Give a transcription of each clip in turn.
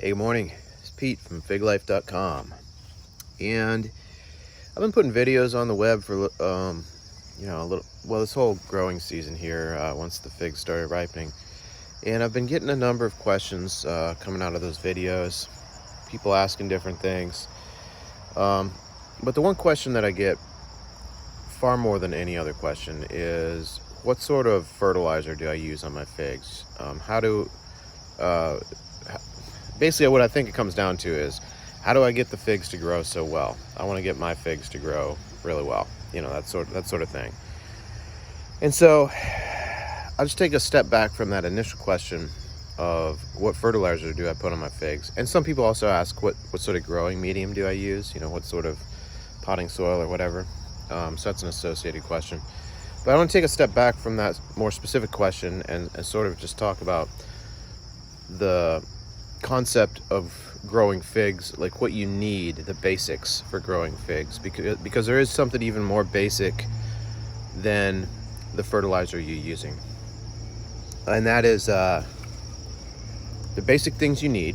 Hey, good morning. It's Pete from FigLife.com, and I've been putting videos on the web for this whole growing season here. Once the figs started ripening, and I've been getting a number of questions coming out of those videos. People asking different things, but the one question that I get far more than any other question is, what sort of fertilizer do I use on my figs? Basically what I think it comes down to is, how do I get the figs to grow so well? I want to get my figs to grow really well, that sort of thing. And so I'll just take a step back from that initial question of what fertilizer do I put on my figs. And some people also ask, what sort of growing medium do I use? What sort of potting soil or whatever. So that's an associated question. But I want to take a step back from that more specific question and sort of just talk about the concept of growing figs, like what you need, the basics for growing figs, because there is something even more basic than the fertilizer you're using, and that is the basic things you need.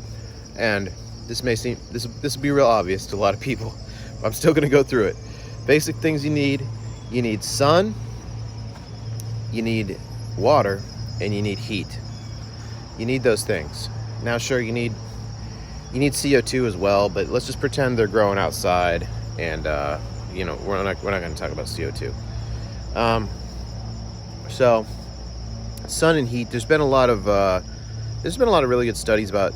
And this will be real obvious to a lot of people, but I'm still going to go through it. Basic things you need sun, you need water, and you need heat. You need those things. Now, sure, you need CO2 as well, but let's just pretend they're growing outside, and we're not going to talk about CO2. So, sun and heat. There's been a lot of really good studies about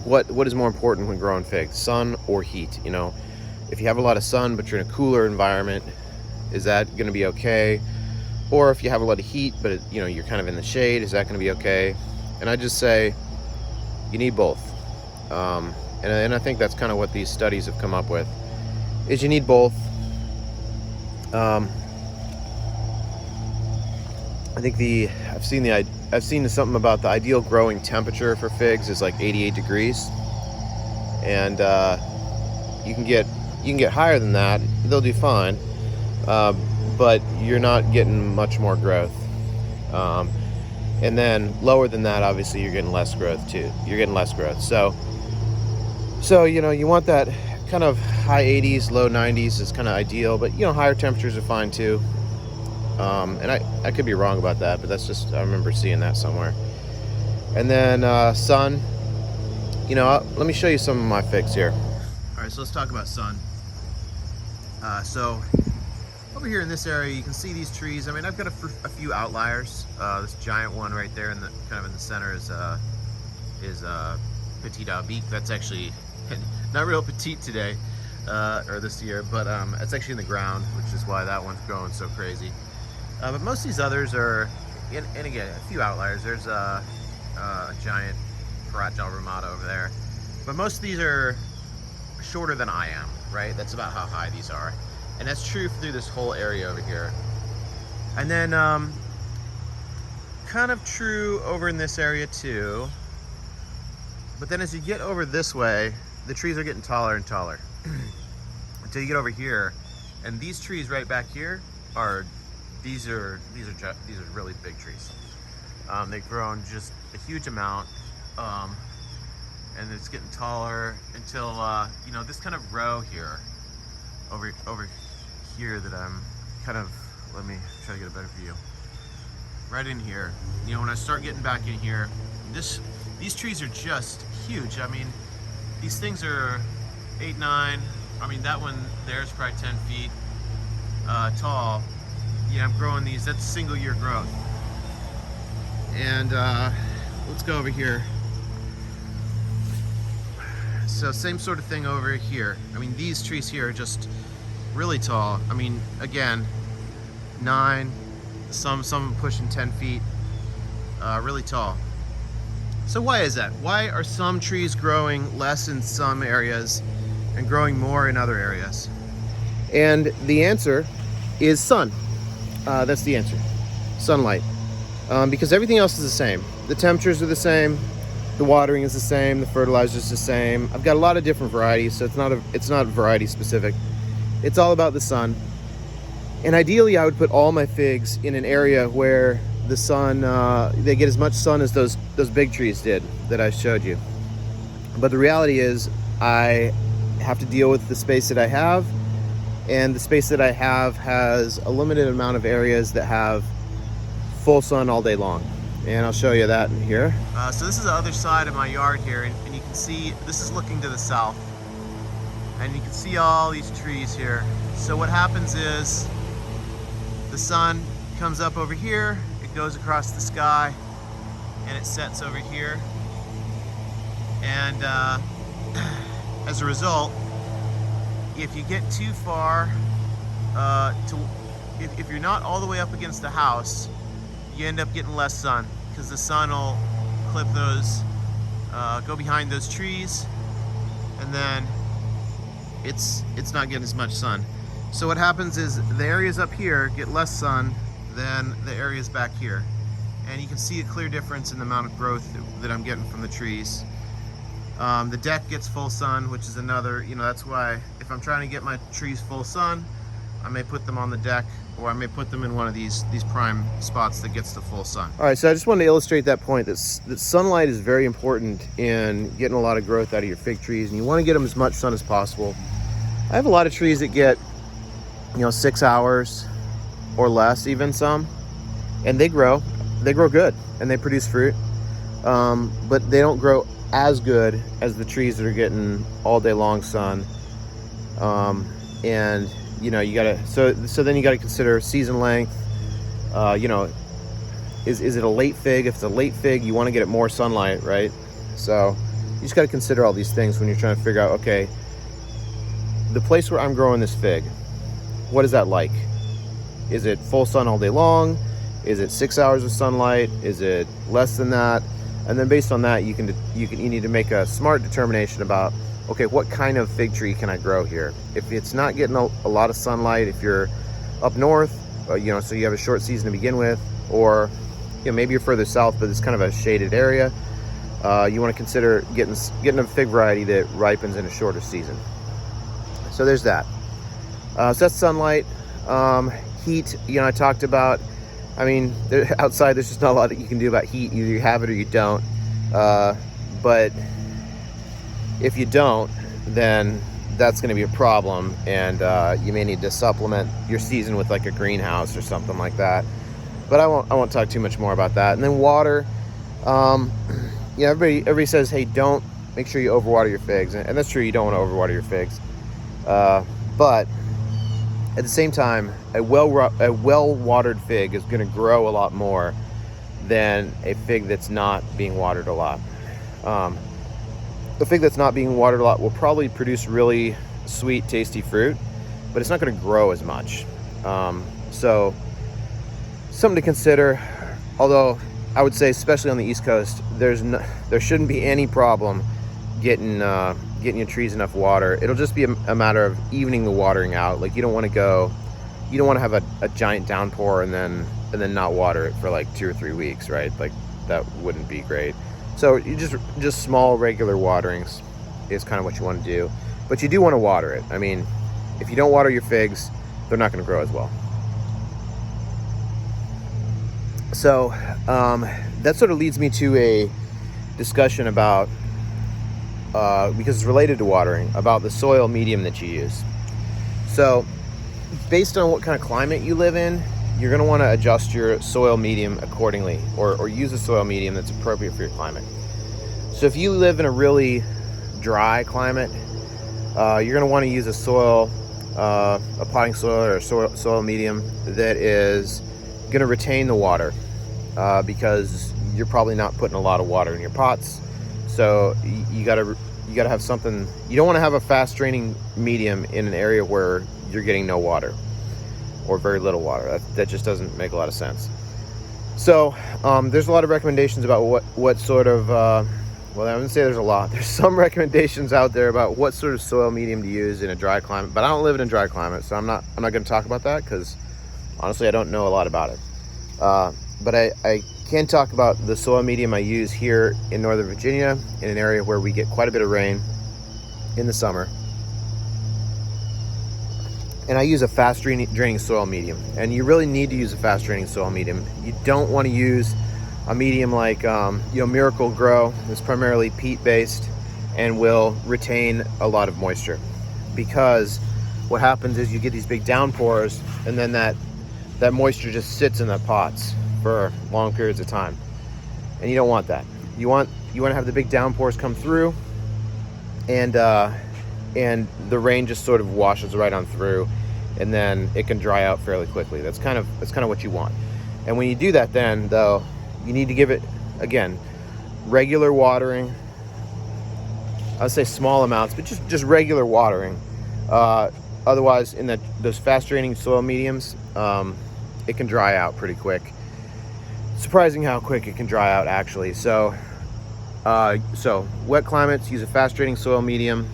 what is more important when growing figs, sun or heat. If you have a lot of sun but you're in a cooler environment, is that going to be okay? Or if you have a lot of heat but you're kind of in the shade, is that going to be okay? And I just say, you need both. And I think that's kind of what these studies have come up with, is you need both. I think I've seen something about the ideal growing temperature for figs is like 88 degrees, and you can get higher than that, they'll do fine, but you're not getting much more growth. And then lower than that, obviously, you're getting less growth too. So you want that kind of high 80s, low 90s is kind of ideal, but higher temperatures are fine too. And I could be wrong about that, but that's just, I remember seeing that somewhere. And then sun. Let me show you some of my figs here. All right, so let's talk about sun. So over here in this area, you can see these trees. I mean, I've got a few outliers. This giant one right there in the center is Petit Abique. That's actually not real petite today, or this year, but it's actually in the ground, which is why that one's growing so crazy. But most of these others are, and again, a few outliers. There's a giant Paragel Ramada over there, but most of these are shorter than I am, right? That's about how high these are. And that's true through this whole area over here. And then kind of true over in this area too. But then as you get over this way, the trees are getting taller and taller until you get over here. And these trees right back here are really big trees. They've grown just a huge amount, and it's getting taller until this kind of row here, over here, that I'm kind of, let me try to get a better view. Right in here, when I start getting back in here, these trees are just huge. I mean, these things are 8, 9. I mean, that one there is probably 10 feet tall. I'm growing these. That's single year growth. And let's go over here. So same sort of thing over here. I mean, these trees here are just really tall. I mean, again, 9, some pushing 10 feet, really tall. So why is that? Why are some trees growing less in some areas and growing more in other areas? And the answer is sun. That's the answer. Sunlight. Because everything else is the same. The temperatures are the same. The watering is the same. The fertilizer is the same. I've got a lot of different varieties, so it's not variety specific. It's all about the sun. And ideally, I would put all my figs in an area where the sun, they get as much sun as those big trees did that I showed you. But the reality is I have to deal with the space that I have, and the space that I have has a limited amount of areas that have full sun all day long. And I'll show you that in here. So this is the other side of my yard here, and you can see this is looking to the south. And you can see all these trees here. So what happens is the sun comes up over here, it goes across the sky, and it sets over here. And as a result, if you get too far, if you're not all the way up against the house, you end up getting less sun, because the sun will clip those, go behind those trees, and then it's not getting as much sun. So what happens is the areas up here get less sun than the areas back here. And you can see a clear difference in the amount of growth that I'm getting from the trees. The deck gets full sun, which is another, that's why if I'm trying to get my trees full sun, I may put them on the deck, or I may put them in one of these prime spots that gets the full sun. All right, so I just wanted to illustrate that point, that sunlight is very important in getting a lot of growth out of your fig trees, and you want to get them as much sun as possible. I have a lot of trees that get, 6 hours or less, even some, and they grow good, and they produce fruit, but they don't grow as good as the trees that are getting all day long sun. And you gotta, so then you gotta consider season length. Is it a late fig? If it's a late fig, you want to get it more sunlight, right? So you just got to consider all these things when you're trying to figure out, okay, the place where I'm growing this fig, what is that like? Is it full sun all day long? Is it 6 hours of sunlight? Is it less than that? And then based on that, you need to make a smart determination about, okay, what kind of fig tree can I grow here? If it's not getting a lot of sunlight, if you're up north, so you have a short season to begin with, or maybe you're further south, but it's kind of a shaded area, you want to consider getting a fig variety that ripens in a shorter season. So there's that. So that's sunlight. Heat, I talked about. Outside there's just not a lot that you can do about heat. Either you have it or you don't. But if you don't, then that's going to be a problem, and you may need to supplement your season with like a greenhouse or something like that. But I won't talk too much more about that. And then water. Everybody says, hey, make sure you overwater your figs, and that's true. You don't want to overwater your figs. But at the same time, a well-watered fig is going to grow a lot more than a fig that's not being watered a lot. The fig that's not being watered a lot will probably produce really sweet, tasty fruit, but it's not going to grow as much. So something to consider. Although I would say, especially on the East Coast, there shouldn't be any problem getting your trees enough water. It'll just be a matter of evening the watering out. Like you don't want to have a giant downpour and then not water it for like 2 or 3 weeks, right? Like that wouldn't be great. So you just small regular waterings is kind of what you want to do, but you do want to water it. If you don't water your figs, they're not going to grow as well. So that sort of leads me to a discussion about, because it's related to watering, about the soil medium that you use. So based on what kind of climate you live in, you're going to want to adjust your soil medium accordingly, or use a soil medium that's appropriate for your climate. So if you live in a really dry climate, you're going to want to use a potting soil or a soil medium that is going to retain the water, because you're probably not putting a lot of water in your pots. So you got to have something. You don't want to have a fast draining medium in an area where you're getting no water or very little water. That just doesn't make a lot of sense. So there's a lot of recommendations about what sort of, I wouldn't say there's a lot. There's some recommendations out there about what sort of soil medium to use in a dry climate, but I don't live in a dry climate, so I'm not going to talk about that, because honestly I don't know a lot about it. But I can talk about the soil medium I use here in Northern Virginia, in an area where we get quite a bit of rain in the summer. And I use a fast draining soil medium, and you really need to use a fast draining soil medium. You don't want to use a medium like Miracle Grow. It's primarily peat based, and will retain a lot of moisture, because what happens is you get these big downpours, and then that moisture just sits in the pots for long periods of time, and you don't want that. You want to have the big downpours come through, and the rain just sort of washes right on through, and then it can dry out fairly quickly. That's kind of what you want. And when you do that, then though, you need to give it, again, regular watering. I would say small amounts, but just regular watering. Otherwise, in those fast draining soil mediums, it can dry out pretty quick. Surprising how quick it can dry out, actually. So wet climates, use a fast draining soil medium,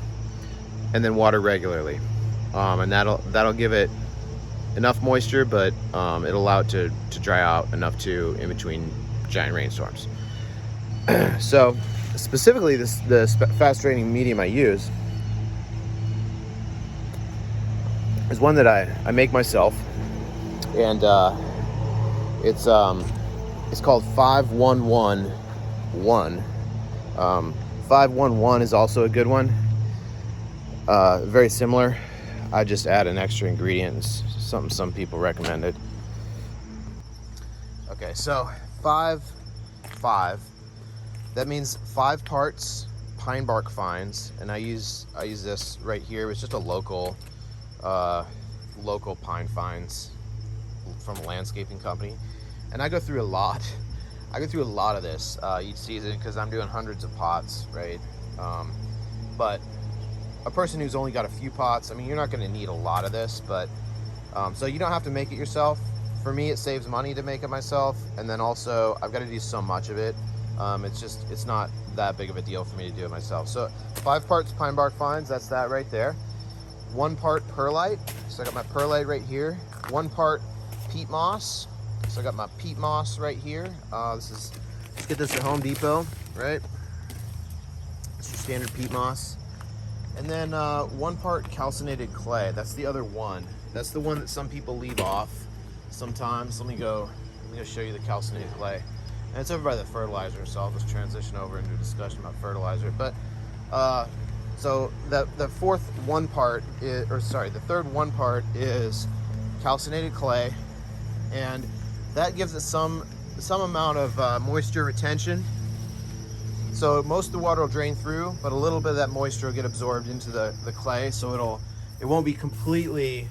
and then water regularly, and that'll give it enough moisture, but it'll allow it to dry out enough too in between giant rainstorms. So specifically, the fast draining medium I use is one that I make myself, and it's called 5111. 511 is also a good one. Very similar. I just add an extra ingredient. It's something some people recommended. Okay, so 5. That means 5 parts pine bark fines, and I use this right here. It's just a local pine fines from a landscaping company, and I go through a lot. I go through a lot of this each season because I'm doing hundreds of pots, right? But a person who's only got a few pots, I mean, you're not going to need a lot of this, but so you don't have to make it yourself. For me, it saves money to make it myself, and then also I've got to do so much of it. It's not that big of a deal for me to do it myself. So 5 parts pine bark fines, that's that right there. 1 part perlite, so I got my perlite right here. 1 part peat moss, so I got my peat moss right here. Let's get this at Home Depot, right? It's your standard peat moss. And then 1 part calcinated clay. That's the other one. That's the one that some people leave off sometimes. Let me go show you the calcinated clay. And it's over by the fertilizer, so I'll just transition over into a discussion about fertilizer. But so the third 1 part is calcinated clay, and that gives it some amount of moisture retention. So most of the water will drain through, but a little bit of that moisture will get absorbed into the clay, so it won't be completely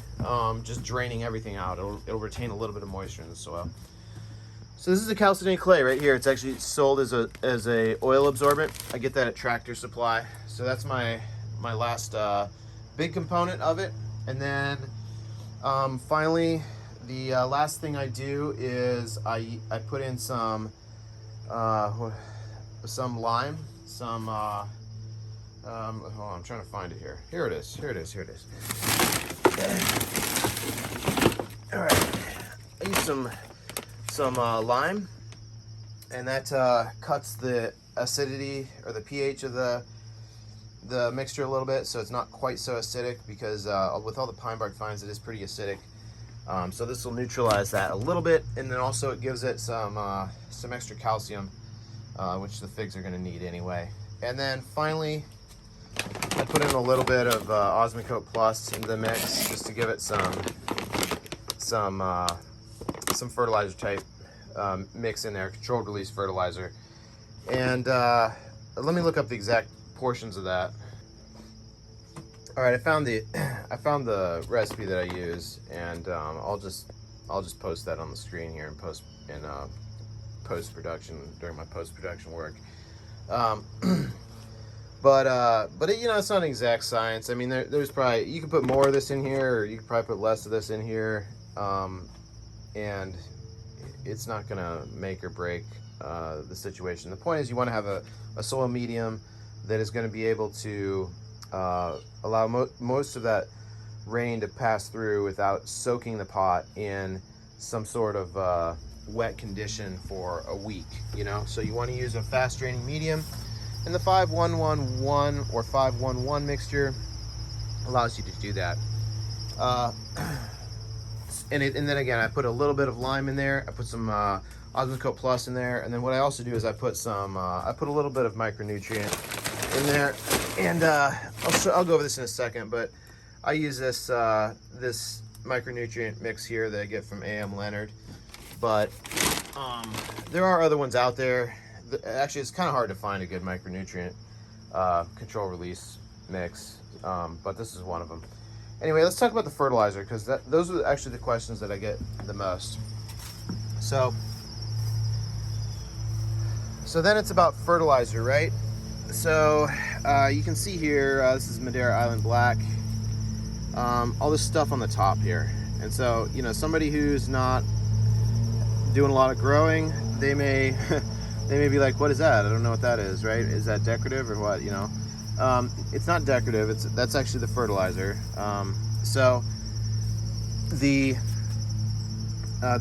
just draining everything out. It'll retain a little bit of moisture in the soil. So this is a calcinated clay right here. It's actually sold as a oil absorbent. I get that at Tractor Supply. So that's my last big component of it. And then finally, the last thing I do is I put in some lime, hold on, I'm trying to find it here. Here it is. All right, I use some lime, and that cuts the acidity or the pH of the mixture a little bit, so it's not quite so acidic, because with all the pine bark fines, it is pretty acidic. So this will neutralize that a little bit, and then also it gives it some extra calcium, which the figs are going to need anyway. And then finally, I put in a little bit of Osmocote Plus into the mix, just to give it some fertilizer type mix in there, controlled release fertilizer. And let me look up the exact portions of that. All right, I found the recipe that I use, and I'll just post that on the screen here and post production during my post production work. But it's not an exact science. I mean, there's probably, you can put more of this in here, or you can probably put less of this in here, and it's not gonna make or break the situation. The point is, you want to have a soil medium that is going to be able to allow most of that rain to pass through without soaking the pot in some sort of wet condition for a week, So you want to use a fast draining medium, and the 5111 or 511 mixture allows you to do that. And then again, I put a little bit of lime in there. I put some Osmocote Plus in there, and then what I also do is I put a little bit of micronutrient in there. And I'll go over this in a second, but I use this this micronutrient mix here that I get from A.M. Leonard. But there are other ones out there. Actually, it's kind of hard to find a good micronutrient control release mix, but this is one of them. Anyway, let's talk about the fertilizer, because those are actually the questions that I get the most. So then it's about fertilizer, right? So you can see here, this is Madeira Island Black, all this stuff on the top here. And so, you know, somebody who's not doing a lot of growing, they may they may be like, what is that? I don't know what that is, right? Is that decorative or what, you know? It's not decorative, that's actually the fertilizer. So the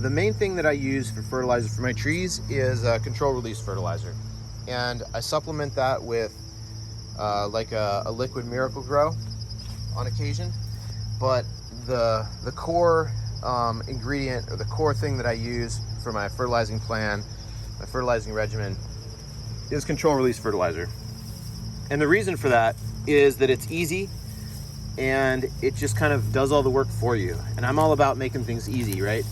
main thing that I use for fertilizer for my trees is control release fertilizer. And I supplement that with like a liquid Miracle-Gro on occasion. But the core ingredient, or the core thing that I use for my fertilizing plan, my fertilizing regimen, is control release fertilizer. And the reason for that is that it's easy and it just kind of does all the work for you. And I'm all about making things easy, right?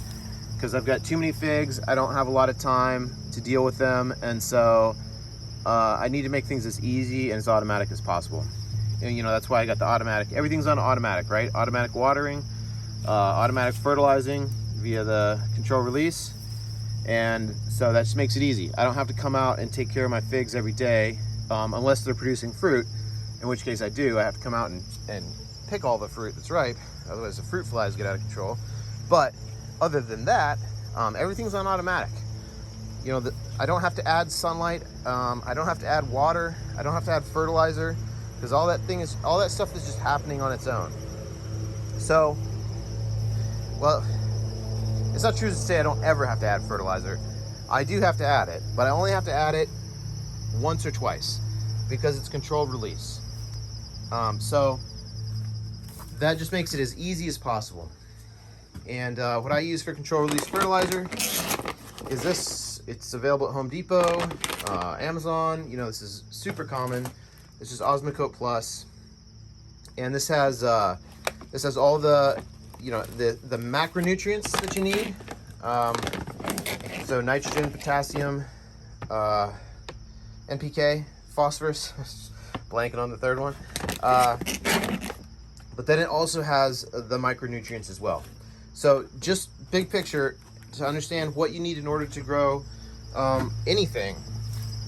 Because I've got too many figs, I don't have a lot of time to deal with them, and so I need to make things as easy and as automatic as possible. And you know, that's why I got the automatic, everything's on automatic, right? Automatic watering, automatic fertilizing via the control release. And so that just makes it easy. I don't have to come out and take care of my figs every day, unless they're producing fruit, in which case I do. I have to come out and pick all the fruit that's ripe, otherwise the fruit flies get out of control. But other than that, everything's on automatic. You know, I don't have to add sunlight, I don't have to add water, I don't have to add fertilizer, because all that stuff is just happening on its own. So, well, it's not true to say I don't ever have to add fertilizer. I do have to add it, but I only have to add it once or twice because it's controlled release. So that just makes it as easy as possible. And what I use for control release fertilizer is this. It's available at Home Depot, Amazon. You know, this is super common. This is Osmocote Plus, and this has all the, you know, the macronutrients that you need. So nitrogen, potassium, NPK, phosphorus, blanking on the third one. But then it also has the micronutrients as well. So just big picture, to understand what you need in order to grow anything,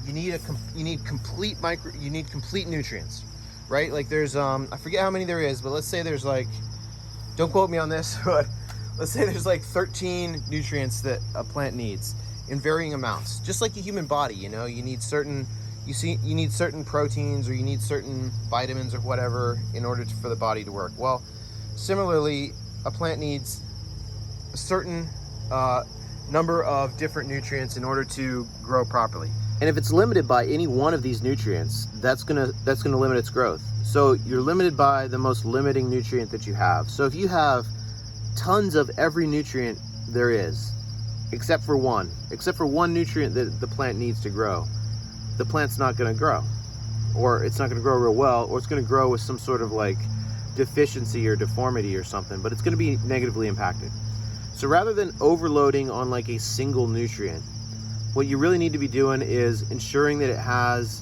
you need complete nutrients, right? Like there's I forget how many there is, but let's say there's like, don't quote me on this, but let's say there's like 13 nutrients that a plant needs in varying amounts. Just like a human body, you know, you need certain proteins, or you need certain vitamins or whatever in order for the body to work. Well, similarly, a plant needs a certain number of different nutrients in order to grow properly. And if it's limited by any one of these nutrients, that's gonna limit its growth. So you're limited by the most limiting nutrient that you have. So if you have tons of every nutrient there is, except for one nutrient that the plant needs to grow, the plant's not gonna grow. Or it's not gonna grow real well, or it's gonna grow with some sort of like deficiency or deformity or something, but it's gonna be negatively impacted. So rather than overloading on like a single nutrient, what you really need to be doing is ensuring that it has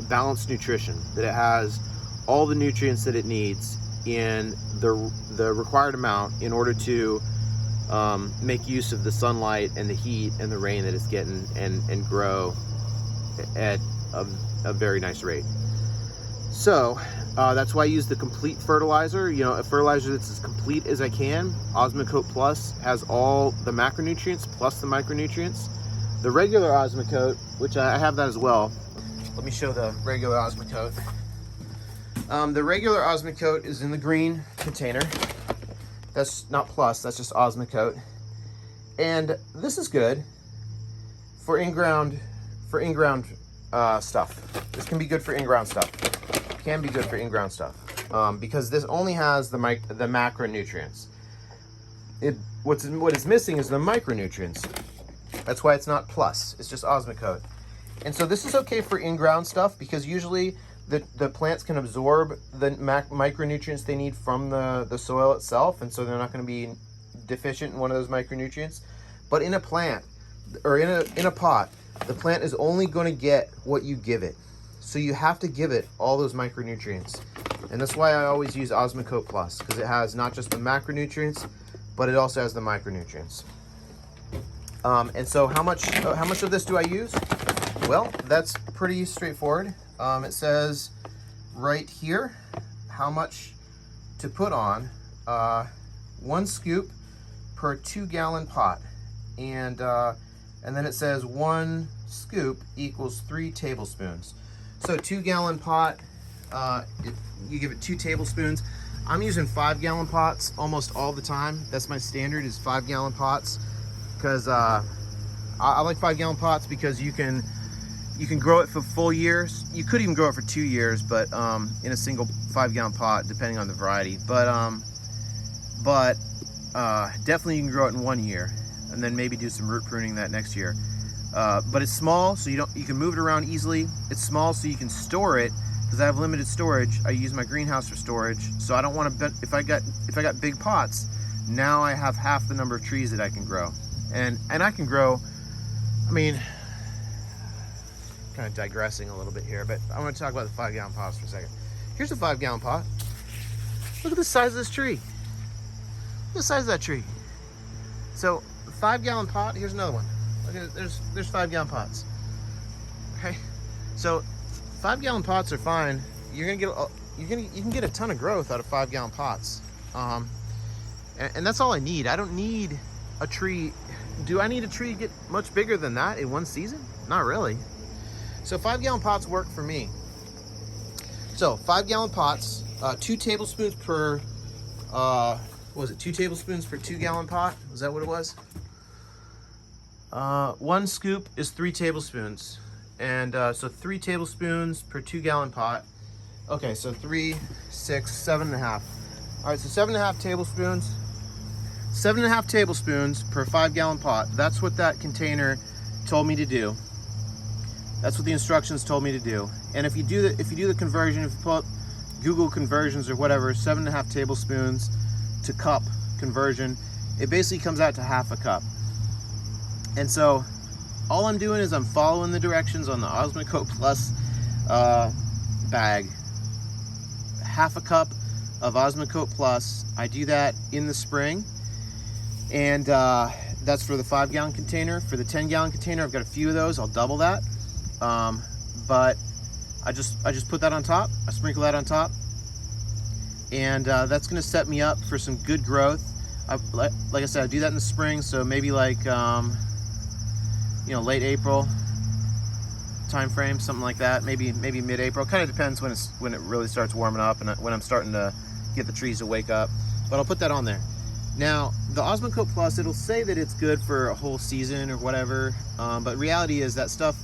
balanced nutrition, that it has all the nutrients that it needs in the required amount in order to make use of the sunlight and the heat and the rain that it's getting, and grow at a very nice rate. So that's why I use the complete fertilizer, you know, a fertilizer that's as complete as I can. Osmocote Plus has all the macronutrients plus the micronutrients. The regular Osmocote, which I have that as well. Let me show the regular Osmocote. The regular Osmocote is in the green container. That's not Plus, that's just Osmocote. And this is good for in-ground stuff. This can be good for in-ground stuff. Can be good for in-ground stuff because this only has the macronutrients. What is missing is the micronutrients. That's why it's not Plus. It's just Osmocote. And so this is okay for in-ground stuff because usually the plants can absorb the micronutrients they need from the soil itself, and so they're not going to be deficient in one of those micronutrients. But in a plant, or in a pot, the plant is only going to get what you give it. So you have to give it all those micronutrients. And that's why I always use Osmocote Plus, because it has not just the macronutrients, but it also has the micronutrients. And so how much of this do I use? Well, that's pretty straightforward. It says right here how much to put on. 1 scoop per 2-gallon pot, and then it says 1 scoop equals 3 tablespoons. So 2-gallon pot, you give it 2 tablespoons. I'm using 5-gallon pots almost all the time. That's my standard, is 5-gallon pots, because I like 5-gallon pots because you can grow it for full years. You could even grow it for 2 years, but in a single 5-gallon pot, depending on the variety. But definitely you can grow it in 1 year, and then maybe do some root pruning that next year. But it's small, so you can move it around easily. It's small, so you can store it. Because I have limited storage, I use my greenhouse for storage. So I don't want to. If I got big pots, now I have half the number of trees that I can grow, and I can grow. I mean, kind of digressing a little bit here, but I want to talk about the 5-gallon pots for a second. Here's a 5-gallon pot. Look at the size of this tree. Look at the size of that tree. So the 5-gallon pot. Here's another one. Look at it. There's 5-gallon pots. Okay, so 5-gallon pots are fine. You can get a ton of growth out of 5-gallon pots, and that's all I need. I don't need a tree. Do I need a tree to get much bigger than that in one season? Not really. So 5-gallon pots work for me. So 5-gallon pots, 2 tablespoons per. What was it? 2 tablespoons per 2-gallon pot. Was that what it was? 1 scoop is 3 tablespoons. And so 3 tablespoons per 2-gallon pot. Okay, so 3, 6, 7.5. All right, so 7.5 tablespoons. 7.5 tablespoons per 5-gallon pot. That's what that container told me to do. That's what the instructions told me to do. And if you do the conversion, if you pull up Google conversions or whatever, 7.5 tablespoons to cup conversion, it basically comes out to half a cup. And so all I'm doing is I'm following the directions on the Osmocote Plus bag. Half a cup of Osmocote Plus. I do that in the spring, and that's for the 5-gallon container. For the 10-gallon container, I've got a few of those. I'll double that, but I just put that on top. I sprinkle that on top, and that's going to set me up for some good growth. Like I said, I do that in the spring, so maybe like late April time frame, something like that. Maybe mid-April. Kind of depends when it really starts warming up and when I'm starting to get the trees to wake up. But I'll put that on there. Now, the Osmocote Plus, it'll say that it's good for a whole season or whatever, but reality is that stuff,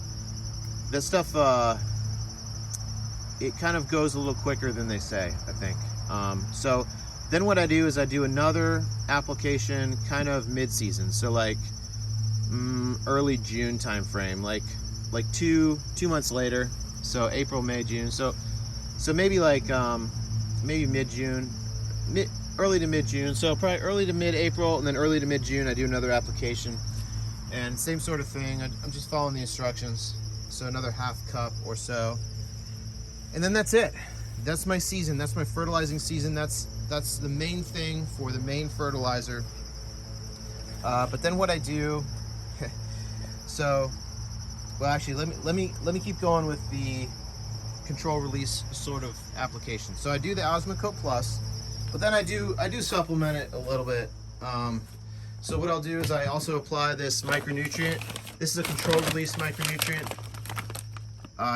it kind of goes a little quicker than they say, I think. So then what I do is I do another application kind of mid-season, so like early June time frame, like 2 months later, so April, May, June. So maybe like maybe mid-June, early to mid-June. So probably early to mid-April, and then early to mid-June I do another application, and same sort of thing. I'm just following the instructions. So another half cup or so, and then that's it. That's my season. That's my fertilizing season. That's the main thing for the main fertilizer. But then what I do, so, well, actually, let me keep going with the control release sort of application. So I do the Osmocote Plus, but then I do supplement it a little bit. So what I'll do is I also apply this micronutrient. This is a control release micronutrient.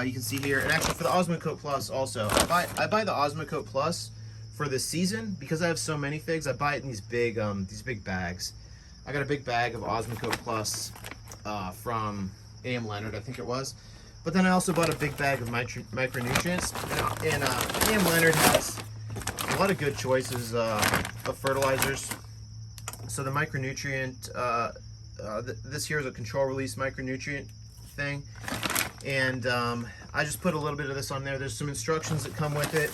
You can see here, and actually for the Osmocote Plus also, I buy the Osmocote Plus for the season because I have so many figs. I buy it in these big bags. I got a big bag of Osmocote Plus from A.M. Leonard, I think it was. But then I also bought a big bag of micronutrients, and A.M. Leonard has a lot of good choices of fertilizers. So the micronutrient, this here is a control release micronutrient thing. And I just put a little bit of this on there. There's some instructions that come with it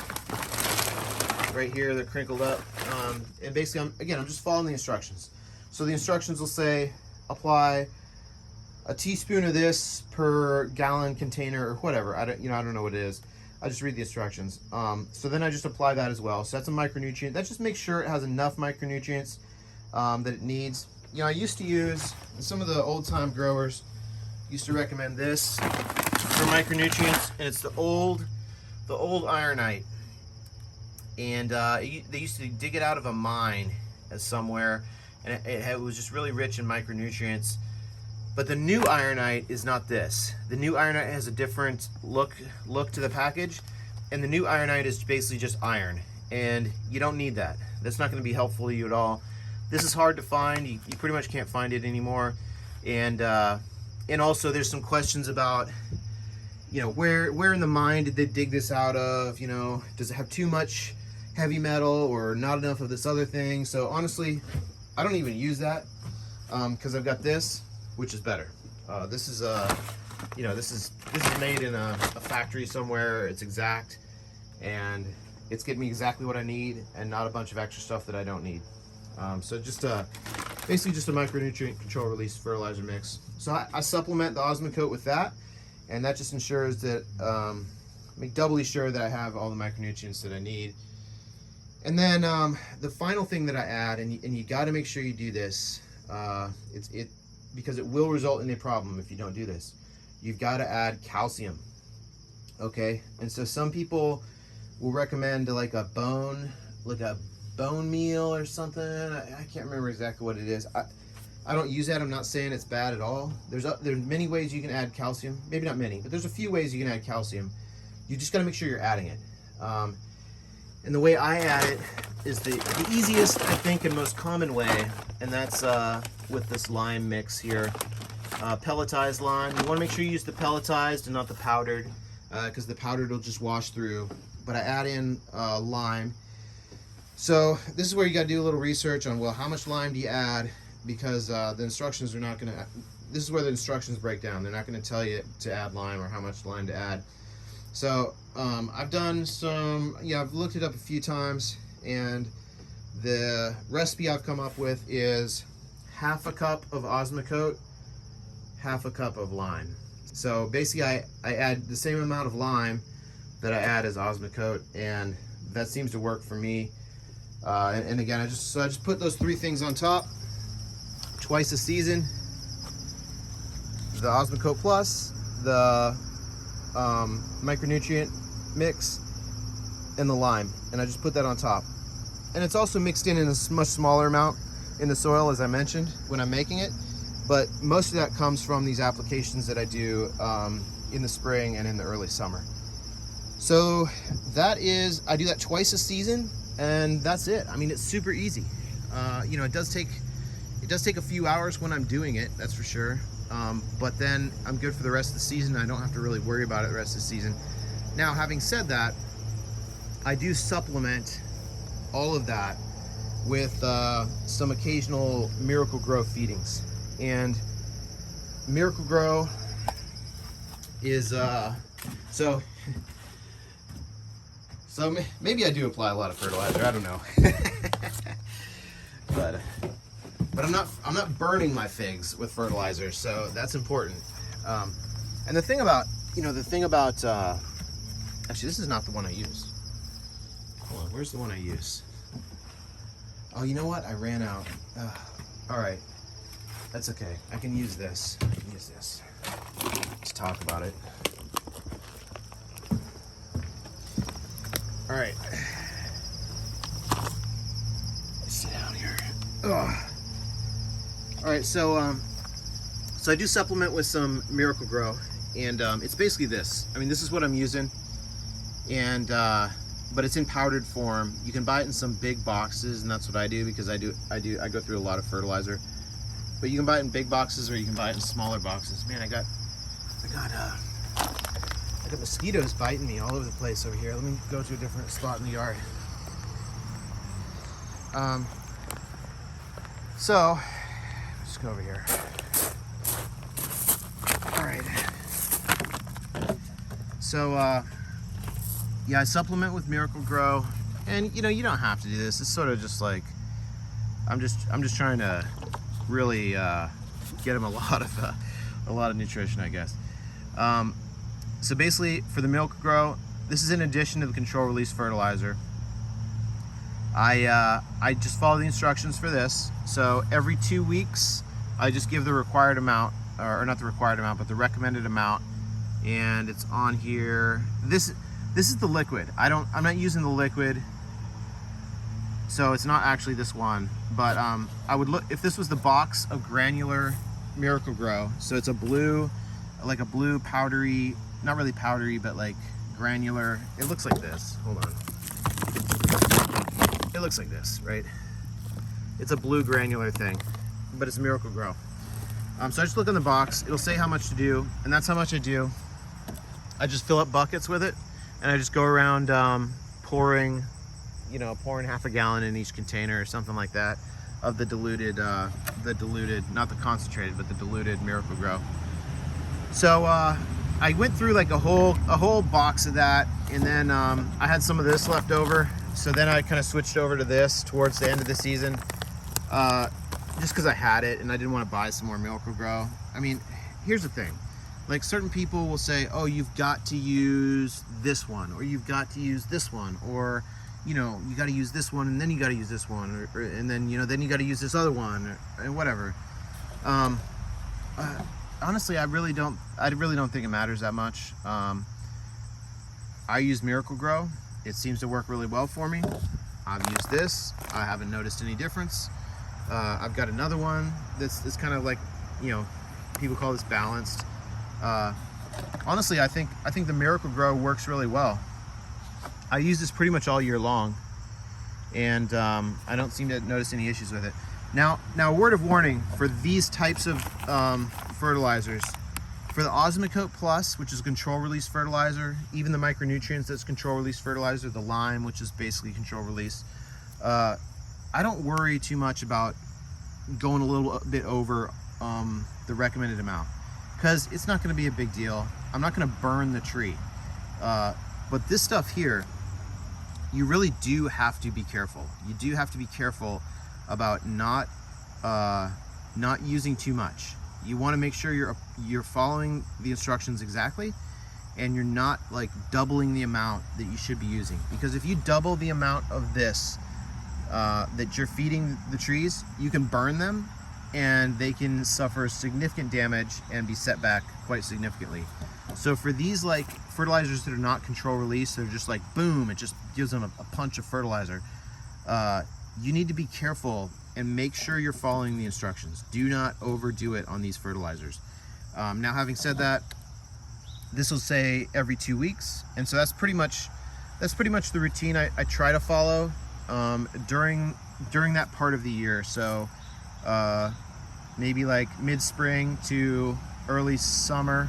right here. They're crinkled up. And basically, I'm just following the instructions. So the instructions will say apply a teaspoon of this per gallon container or whatever. I don't know what it is. I just read the instructions. So then I just apply that as well. So that's a micronutrient. That just makes sure it has enough micronutrients that it needs. I used to use, some of the old time growers used to recommend this for micronutrients, and it's the old ironite. And they used to dig it out of a mine somewhere, and it was just really rich in micronutrients. But the new ironite is not this. The new ironite has a different look to the package, and the new ironite is basically just iron, and you don't need that. That's not going to be helpful to you at all. This is hard to find. You pretty much can't find it anymore, and also there's some questions about, where in the mine did they dig this out of? Does it have too much heavy metal or not enough of this other thing? So honestly, I don't even use that because I've got this, which is better. This is made in a factory somewhere. It's exact, and it's getting me exactly what I need and not a bunch of extra stuff that I don't need. So just basically just a micronutrient control release fertilizer mix. So I supplement the Osmocote with that, and that just ensures that make doubly sure that I have all the micronutrients that I need. And then the final thing that I add, and you got to make sure you do this, because it will result in a problem if you don't do this. You've got to add calcium. Okay, and so some people will recommend like a bone meal or something. I can't remember exactly what it is. I don't use that. I'm not saying it's bad at all. There's many ways you can add calcium. Maybe not many, but there's a few ways you can add calcium. You just got to make sure you're adding it. And the way I add it is the easiest, I think, and most common way, and that's with this lime mix here. Pelletized lime. You want to make sure you use the pelletized and not the powdered, because the powdered will just wash through. But I add in lime. So this is where you got to do a little research on, well, how much lime do you add? Because the instructions are not going to, this is where the instructions break down. They're not going to tell you to add lime or how much lime to add. So I've done some, I've looked it up a few times, and the recipe I've come up with is half a cup of Osmocote, half a cup of lime. So basically I add the same amount of lime that I add as Osmocote, and that seems to work for me. And again, I just put those three things on top twice a season: the Osmocote Plus, the micronutrient mix, and the lime, and I just put that on top. And it's also mixed in a much smaller amount in the soil, as I mentioned, when I'm making it, but most of that comes from these applications that I do in the spring and in the early summer. So that is, I do that twice a season, and that's it. I mean, it's super easy. It does take a few hours when I'm doing it, that's for sure. But then I'm good for the rest of the season. I don't have to really worry about it the rest of the season. Now, having said that, I do supplement all of that with some occasional Miracle-Gro feedings. And Miracle-Gro is so maybe I do apply a lot of fertilizer, I don't know. but I'm not burning my figs with fertilizer, so that's important. And the thing about actually, this is not the one I use. Hold on, where's the one I use? Oh, you know what? I ran out. All right, that's okay. I can use this. Let's talk about it. All right. Let's sit down here. Ugh. All right, so I do supplement with some Miracle-Gro, and it's basically this. I mean, this is what I'm using, and but it's in powdered form. You can buy it in some big boxes, and that's what I do, because I go through a lot of fertilizer. But you can buy it in big boxes, or you can buy it in smaller boxes. Man, I got mosquitoes biting me all over the place over here. Let me go to a different spot in the yard. So let's go over here. All right. So yeah, I supplement with Miracle Grow, and you know, you don't have to do this. It's sort of just like I'm just trying to really get them a lot of nutrition, I guess. So basically, for the Miracle Grow, this is in addition to the control release fertilizer. I just follow the instructions for this. So every 2 weeks, I just give the required amount, or not the required amount, but the recommended amount, and it's on here. This is the liquid. I'm not using the liquid, so it's not actually this one. But I would look if this was the box of granular Miracle Grow. So it's a blue, like a blue powdery, not really powdery, but like granular. It looks like this. Hold on. It looks like this, right? It's a blue granular thing, but it's Miracle Grow. So I just look on the box. It'll say how much to do, and that's how much I do. I just fill up buckets with it, and I just go around pouring half a gallon in each container or something like that of the diluted, not the concentrated, but the diluted Miracle Grow. So I went through like a whole box of that, and then I had some of this left over. So then I kind of switched over to this towards the end of the season, just because I had it and I didn't want to buy some more Miracle Grow. I mean, here's the thing. Like, certain people will say, oh, you've got to use this one, or you've got to use this one, or, you know, you got to use this one and then you got to use this one, or and then, you know, then you got to use this other one, and whatever. Honestly, I really don't think it matters that much. I use Miracle Grow. It seems to work really well for me. I've used this. I haven't noticed any difference. I've got another one that's kind of like, you know, people call this balanced. Honestly, I think the Miracle Grow works really well. I use this pretty much all year long, and I don't seem to notice any issues with it. Now, a word of warning for these types of fertilizers. For the Osmocote Plus, which is control release fertilizer, even the micronutrients that's control release fertilizer, the lime, which is basically control release, I don't worry too much about going a little bit over the recommended amount, because it's not going to be a big deal. I'm not going to burn the tree. But this stuff here, you really do have to be careful. You do have to be careful about not using too much. You want to make sure you're following the instructions exactly, and you're not like doubling the amount that you should be using. Because if you double the amount of this that you're feeding the trees, you can burn them, and they can suffer significant damage and be set back quite significantly. So for these like fertilizers that are not control release, they're just like boom, it just gives them a punch of fertilizer. You need to be careful and make sure you're following the instructions. Do not overdo it on these fertilizers. Now, having said that, this will say every 2 weeks, and so that's pretty much the routine I try to follow during that part of the year. So maybe like mid-spring to early summer,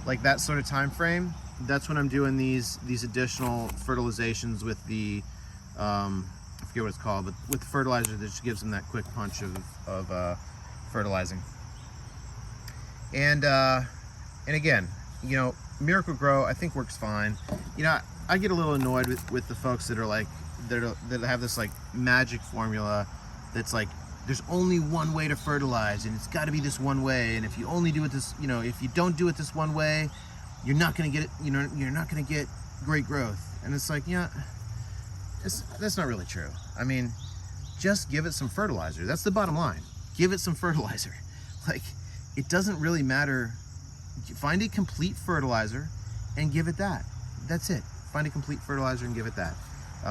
like that sort of time frame. That's when I'm doing these additional fertilizations with the I forget what it's called, but with the fertilizer that just gives them that quick punch of fertilizing. And again, you know, Miracle Grow I think works fine. You know, I get a little annoyed with the folks that are like that have this like magic formula that's like, there's only one way to fertilize, and it's got to be this one way, and if you only do it this, you know, if you don't do it this one way, you're not going to get it, you know, you're not going to get great growth. And it's like, yeah, that's not really true. I mean, just give it some fertilizer. That's the bottom line. Give it some fertilizer. Like, it doesn't really matter. Find a complete fertilizer and give it that. That's it. Find a complete fertilizer and give it that.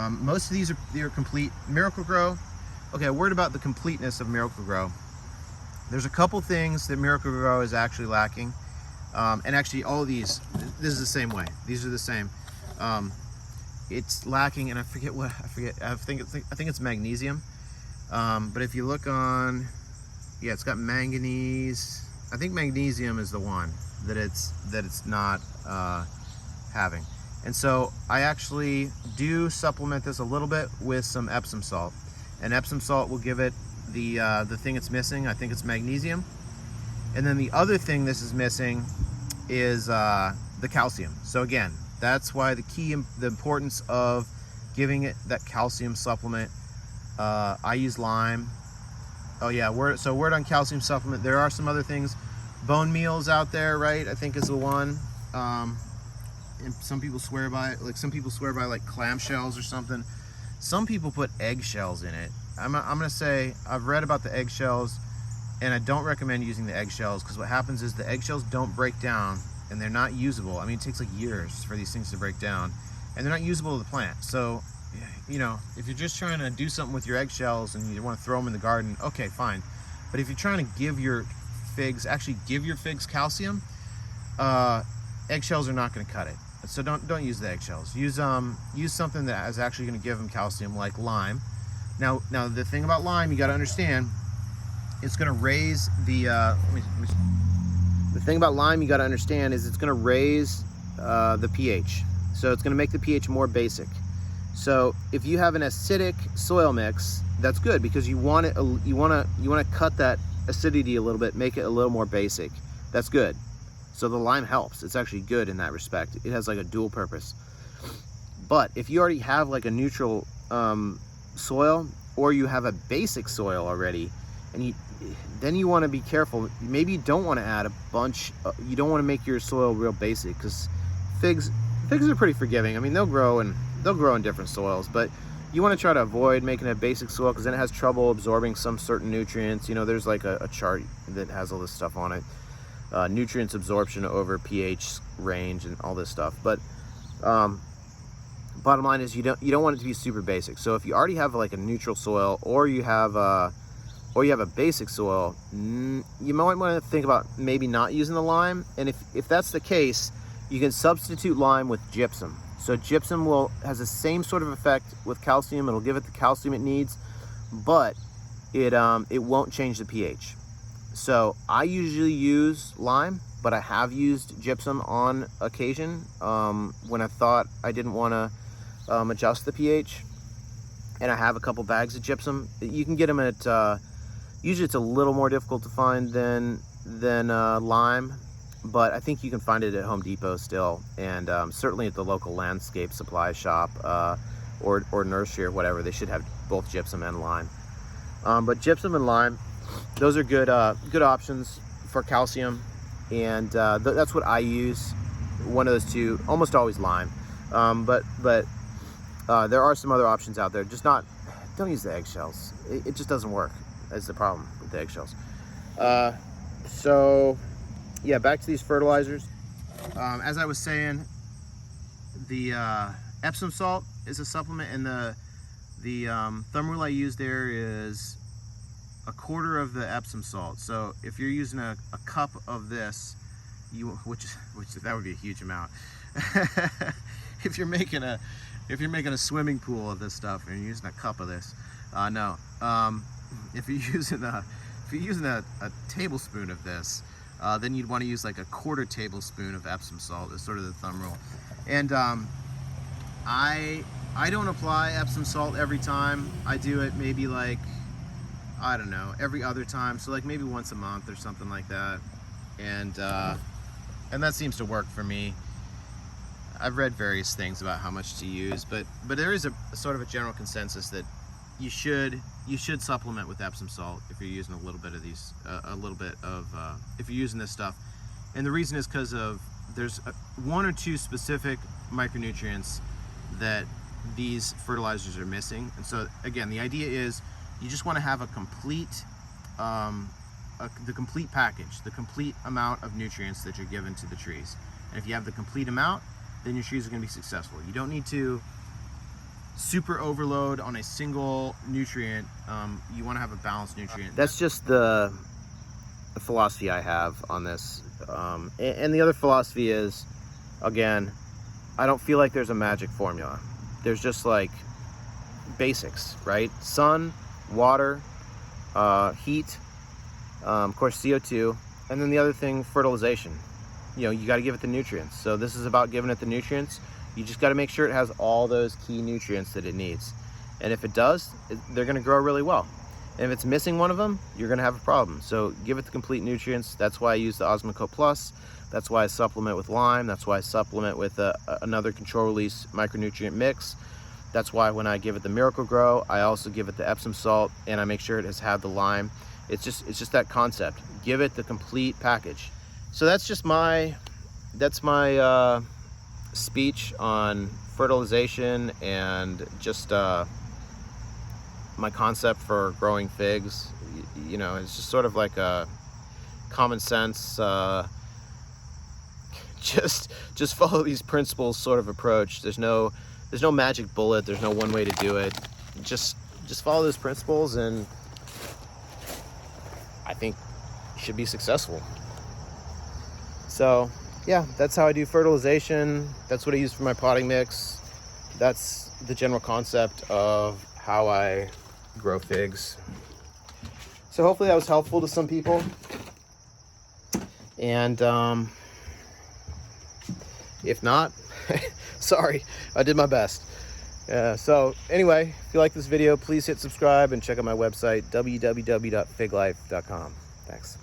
Most of these are complete. Miracle Grow. Okay, a word about the completeness of Miracle Grow. There's a couple things that Miracle Grow is actually lacking. And actually all of these, this is the same way. These are the same. It's lacking, and I think it's magnesium. But if you look on, yeah, it's got manganese. I think magnesium is the one that it's not having. And so I actually do supplement this a little bit with some Epsom salt. And Epsom salt will give it the thing it's missing. I think it's magnesium. And then the other thing this is missing is the calcium. So again, That's why the importance of giving it that calcium supplement. I use lime. Oh yeah, word on calcium supplement. There are some other things. Bone meal's out there, right? I think is the one. And some people swear by it. Like some people swear by like clamshells or something. Some people put eggshells in it. I'm gonna say I've read about the eggshells, and I don't recommend using the eggshells, because what happens is the eggshells don't break down and they're not usable. I mean, it takes like years for these things to break down, and they're not usable to the plant. So, you know, if you're just trying to do something with your eggshells and you want to throw them in the garden, okay, fine. But if you're trying to give your figs calcium, eggshells are not going to cut it. So don't use the eggshells. Use something that is actually going to give them calcium, like lime. Now the thing about lime, you got to understand, it's going to raise the. The thing about lime you got to understand is it's going to raise the pH. So it's going to make the pH more basic. So if you have an acidic soil mix, that's good, because you want to cut that acidity a little bit, make it a little more basic. That's good. So the lime helps. It's actually good in that respect. It has like a dual purpose. But if you already have like a neutral soil, or you have a basic soil already, and then you want to be careful. Maybe you don't want to add a bunch. You don't want to make your soil real basic, because figs are pretty forgiving. I mean, they'll grow in different soils, but you want to try to avoid making a basic soil, because then it has trouble absorbing some certain nutrients. You know, there's like a chart that has all this stuff on it. Nutrients absorption over pH range and all this stuff. But bottom line is you don't want it to be super basic. So if you already have like a neutral soil, or you have a basic soil, you might want to think about maybe not using the lime. And if that's the case, you can substitute lime with gypsum. So gypsum has the same sort of effect with calcium. It'll give it the calcium it needs, but it won't change the pH. So I usually use lime, but I have used gypsum on occasion when I thought I didn't want to adjust the pH. And I have a couple bags of gypsum. You can get them at usually it's a little more difficult to find than lime, but I think you can find it at Home Depot still, and certainly at the local landscape supply shop or nursery or whatever. They should have both gypsum and lime. But gypsum and lime, those are good options for calcium, and that's what I use. One of those two, almost always lime. But there are some other options out there. Don't use the eggshells. It just doesn't work. That's the problem with the eggshells. So yeah, back to these fertilizers. As I was saying, the Epsom salt is a supplement, and the thumb rule I use there is a quarter of the Epsom salt. So if you're using a cup of this, which that would be a huge amount. if you're making a swimming pool of this stuff and you're using a cup of this, no. If you're using a tablespoon of this, then you'd want to use like a quarter tablespoon of Epsom salt is sort of the thumb rule. And I don't apply Epsom salt every time. I do it maybe like, I don't know, every other time. So like maybe once a month or something like that. And that seems to work for me. I've read various things about how much to use, but there is a sort of a general consensus that you should supplement with Epsom salt if you're using a little bit of if you're using this stuff. And the reason is because there's one or two specific micronutrients that these fertilizers are missing. And so again, the idea is you just want to have a complete the complete package, the complete amount of nutrients that you're giving to the trees. And if you have the complete amount, then your trees are going to be successful. You don't need to super overload on a single nutrient. You want to have a balanced nutrient. That's just the philosophy I have on this. And the other philosophy is, again, I don't feel like there's a magic formula. There's just like basics, right? Sun, water, heat, of course CO2, and then the other thing, fertilization. You know, you got to give it the nutrients. So this is about giving it the nutrients. You just got to make sure it has all those key nutrients that it needs. And if it does, they're going to grow really well. And if it's missing one of them, you're gonna have a problem. So give it the complete nutrients. That's why I use the Osmocote Plus. That's why I supplement with lime. That's why I supplement with another control release micronutrient mix. That's why when I give it the Miracle Grow, I also give it the Epsom salt, and I make sure it has had the lime. It's just that concept. Give it the complete package. So that's just my speech on fertilization and just my concept for growing figs. You know, it's just sort of like a common sense, just follow these principles sort of approach. There's no magic bullet. There's no one way to do it. Just follow those principles, and I think you should be successful. So yeah, that's how I do fertilization. That's what I use for my potting mix. That's the general concept of how I grow figs. So hopefully that was helpful to some people. And if not, sorry, I did my best. So anyway, if you like this video, please hit subscribe and check out my website, www.figlife.com. Thanks.